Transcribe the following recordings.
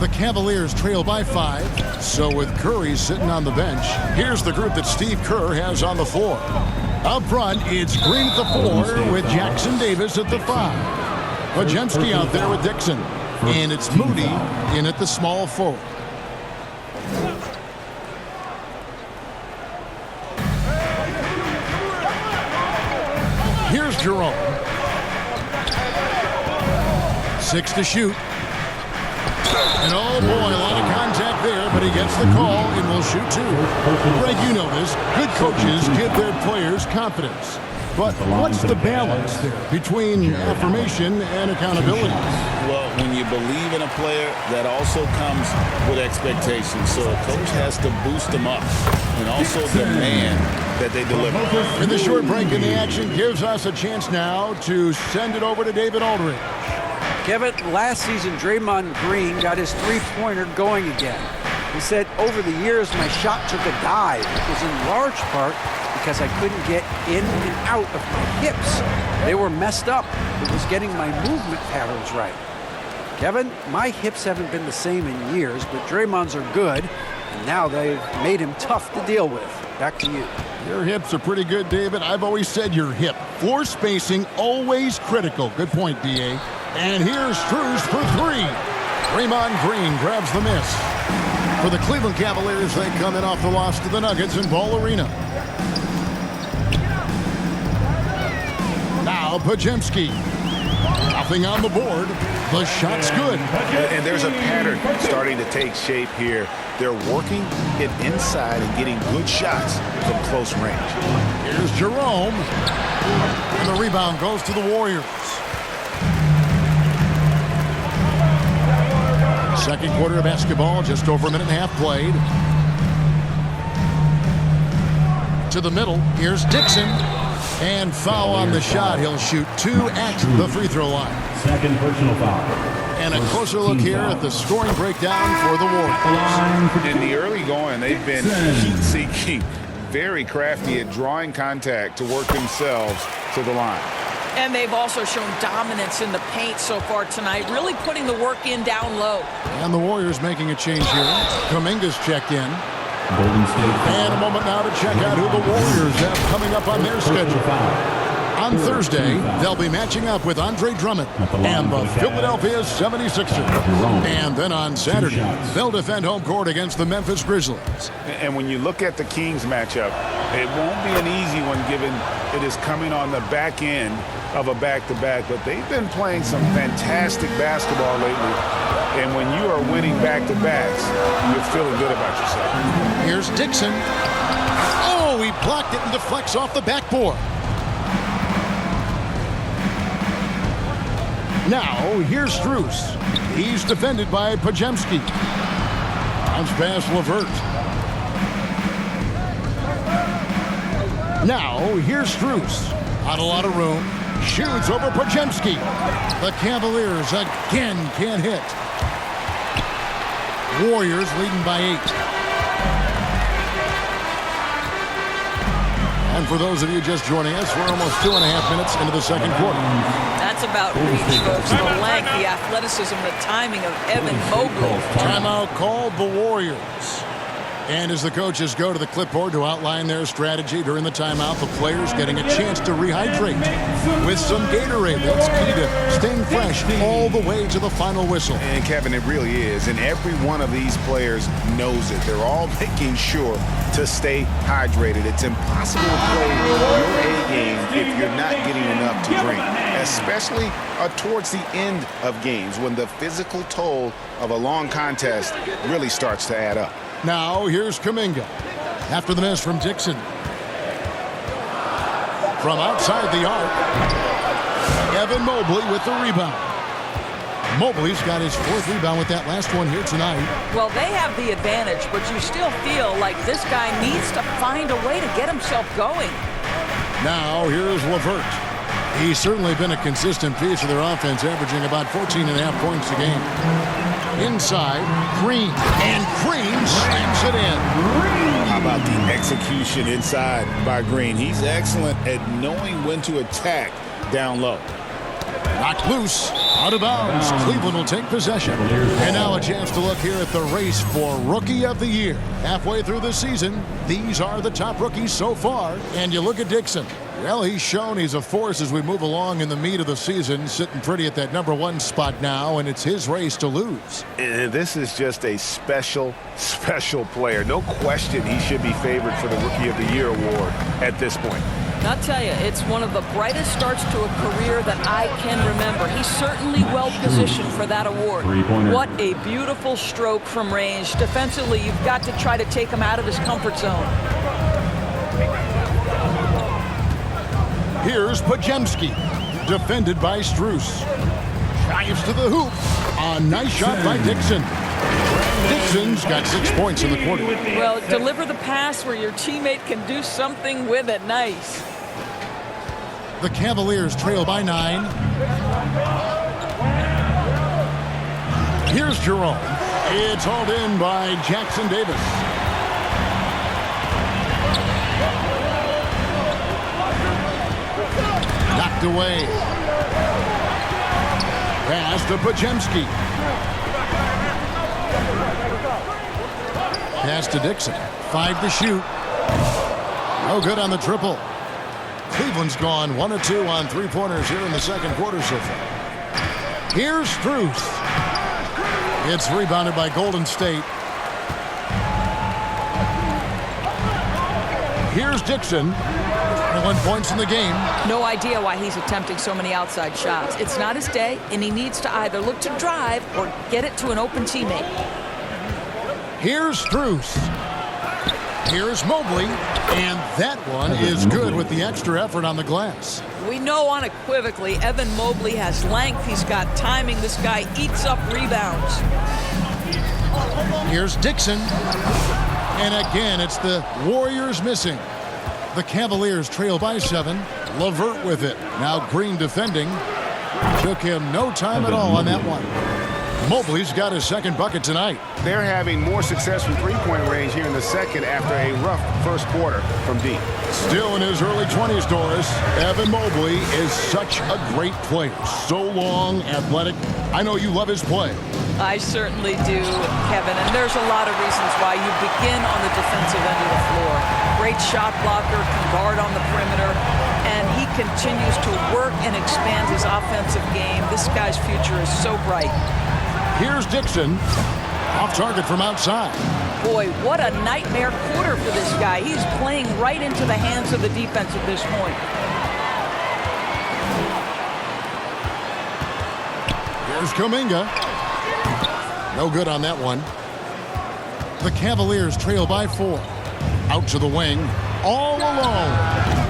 The Cavaliers trail by 5. So with Curry sitting on the bench, here's the group that Steve Kerr has on the floor. Up front, it's Green at the 4 with Jackson Davis at the 5. Pajemski out there with Dixon. And it's Moody in at the small forward. Here's Jerome. 6 to shoot. And oh boy, a lot of contact there, but he gets the call and will shoot 2. Greg, you know this. Good coaches give their players confidence. But what's the balance there between affirmation and accountability? Well, when you believe in a player, that also comes with expectations. So a coach has to boost them up and also demand that they deliver. And the short break in the action gives us a chance now to send it over to David Aldridge. Kevin, last season, Draymond Green got his three-pointer going again. He said, over the years, my shot took a dive. It was in large part because I couldn't get in and out of my hips. They were messed up. It was getting my movement patterns right. Kevin, my hips haven't been the same in years, but Draymond's are good, and now they've made him tough to deal with. Back to you. Your hips are pretty good, David. I've always said your hip. Floor spacing, always critical. Good point, D.A. And here's Strus for 3. Draymond Green grabs the miss. For the Cleveland Cavaliers, they come in off the loss to the Nuggets in Ball Arena. Now Pajemski. Nothing on the board. The shot's good. And there's a pattern starting to take shape here. They're working it inside and getting good shots from close range. Here's Jerome. And the rebound goes to the Warriors. Second quarter of basketball, just over a minute and a half played. To the middle, here's Dixon. And foul on the shot. He'll shoot 2 at the free throw line. Second personal foul. And a closer look here at the scoring breakdown for the Warriors. In the early going, they've been heat-seeking, very crafty at drawing contact to work themselves to the line. And they've also shown dominance in the paint so far tonight, really putting the work in down low. And the Warriors making a change here. Kuminga's checked in. Golden State. And a moment now to check out who the Warriors have coming up on their schedule. On Thursday, they'll be matching up with Andre Drummond and the Philadelphia 76ers. And then on Saturday, they'll defend home court against the Memphis Grizzlies. And when you look at the Kings matchup, it won't be an easy one given it is coming on the back end of a back-to-back, but they've been playing some fantastic basketball lately. And when you are winning back-to-backs, you're feeling good about yourself. Here's Dixon. Oh, he blocked it and deflects off the backboard. Now, here's Strus. He's defended by Pajemski. Bounce pass LeVert. Now, here's Strus. Not a lot of room. Shoots over Pajemski. The Cavaliers again can't hit. Warriors leading by 8. And for those of you just joining us, we're almost 2.5 minutes into the second quarter. That's about reach, folks. The length, the athleticism, the timing of Evan Mobley. Timeout called the Warriors. And as the coaches go to the clipboard to outline their strategy during the timeout, the players getting a chance to rehydrate with some Gatorade. That's key to staying fresh all the way to the final whistle. And Kevin, it really is. And every one of these players knows it. They're all making sure to stay hydrated. It's impossible to play your A game if you're not getting enough to drink, especially towards the end of games when the physical toll of a long contest really starts to add up. Now, here's Kuminga. After the miss from Dixon. From outside the arc, Evan Mobley with the rebound. Mobley's got his 4th rebound with that last one here tonight. Well, they have the advantage, but you still feel like this guy needs to find a way to get himself going. Now, here's LeVert. He's certainly been a consistent piece of their offense, averaging about 14.5 points a game. Inside, Green, and Green slams it in. How about the execution inside by Green? He's excellent at knowing when to attack down low. Knocked loose, Out of bounds. Cleveland will take possession. And now a chance to look here at the race for Rookie of the Year. Halfway through the season, these are the top rookies so far. And you look at Dixon. Well, he's shown he's a force as we move along in the meat of the season, sitting pretty at that #1 spot now, and it's his race to lose. And this is just a special, special player. No question he should be favored for the Rookie of the Year award at this point. I'll tell you, it's one of the brightest starts to a career that I can remember. He's certainly well positioned for that award. What a beautiful stroke from range. Defensively, you've got to try to take him out of his comfort zone. Here's Pajemski, defended by Strus. Drives to the hoop. A nice shot by Dixon. Dixon's got 6 points in the quarter. Well, deliver the pass where your teammate can do something with it. Nice. The Cavaliers trail by 9. Here's Jerome. It's hauled in by Jackson Davis. Knocked away. Pass to Pajemski. Pass to Dixon. 5 to shoot. No good on the triple. Cleveland's gone 1 of 2 on three-pointers here in the second quarter so far. Here's Strus. It's rebounded by Golden State. Here's Dixon. 21 points in the game. No idea why he's attempting so many outside shots. It's not his day, and he needs to either look to drive or get it to an open teammate. Here's Strus. Here's Mobley. And that one is good with the extra effort on the glass. We know unequivocally Evan Mobley has length. He's got timing. This guy eats up rebounds. Here's Dixon. And again, it's the Warriors missing. The Cavaliers trail by 7. LeVert with it. Now Green defending. Took him no time at all on that one. Mobley's got his second bucket tonight. They're having more success from three-point range here in the second after a rough first quarter from deep. Still in his early 20s, Doris, Evan Mobley is such a great player. So long, athletic. I know you love his play. I certainly do, Kevin, and there's a lot of reasons why you begin on the defensive end of the floor. Great shot blocker, can guard on the perimeter, and he continues to work and expand his offensive game. This guy's future is so bright. Here's Dixon. Off target from outside. Boy, what a nightmare quarter for this guy. He's playing right into the hands of the defense at this point. Here's Kuminga. No good on that one. The Cavaliers trail by 4. Out to the wing. All alone.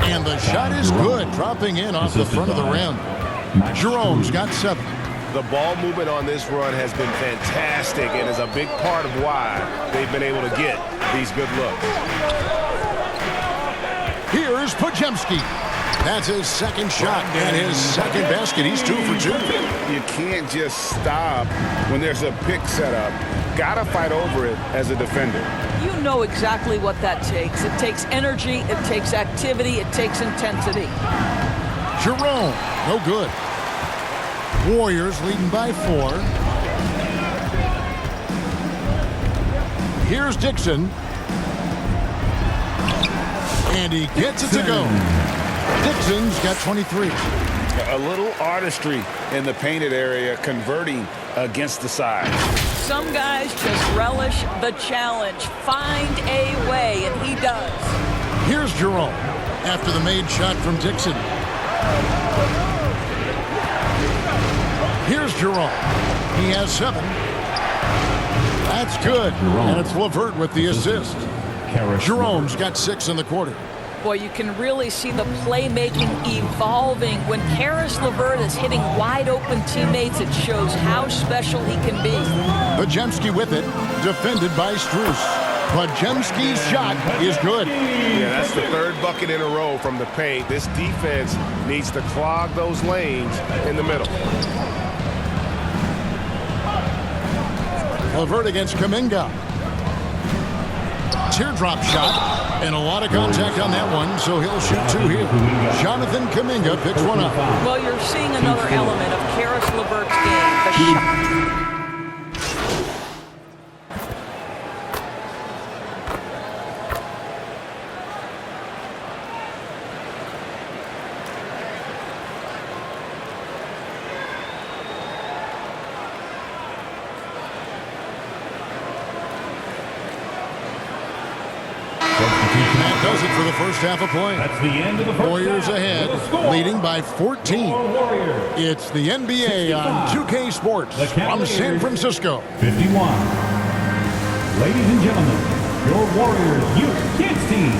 And the shot is good. Dropping in off the front of the rim. Jerome's got 7. The ball movement on this run has been fantastic and is a big part of why they've been able to get these good looks. Here's Pajemski. That's his second shot and his second basket. He's 2 for 2. You can't just stop when there's a pick set up. Gotta fight over it as a defender. You know exactly what that takes. It takes energy, it takes activity, it takes intensity. Jerome, no good. Warriors leading by 4. Here's Dixon. And he gets it to go. Dixon's got 23. A little artistry in the painted area, converting against the side. Some guys just relish the challenge. Find a way, and he does. Here's Jerome after the made shot from Dixon. Here's Jerome. He has 7. That's good. And it's LeVert with the assist. Jerome's got 6 in the quarter. Boy, you can really see the playmaking evolving. When Caris LeVert is hitting wide-open teammates, it shows how special he can be. Pajemski with it, defended by Strus. Pajemski's shot is good. Yeah, that's the 3rd bucket in a row from the paint. This defense needs to clog those lanes in the middle. LeVert against Kuminga. teardrop shot, and a lot of contact on that one, so he'll shoot 2 here. Jonathan Kuminga picks one up. Well, you're seeing another element of Karis LeVert's game. The shot. That does it for the first half of play. That's the end of the first Warriors half. ahead, With a score, leading by 14. your Warriors, It's the NBA on 2K Sports The from Cavaliers, San Francisco. 51. Ladies and gentlemen, your Warriors Youth Kids team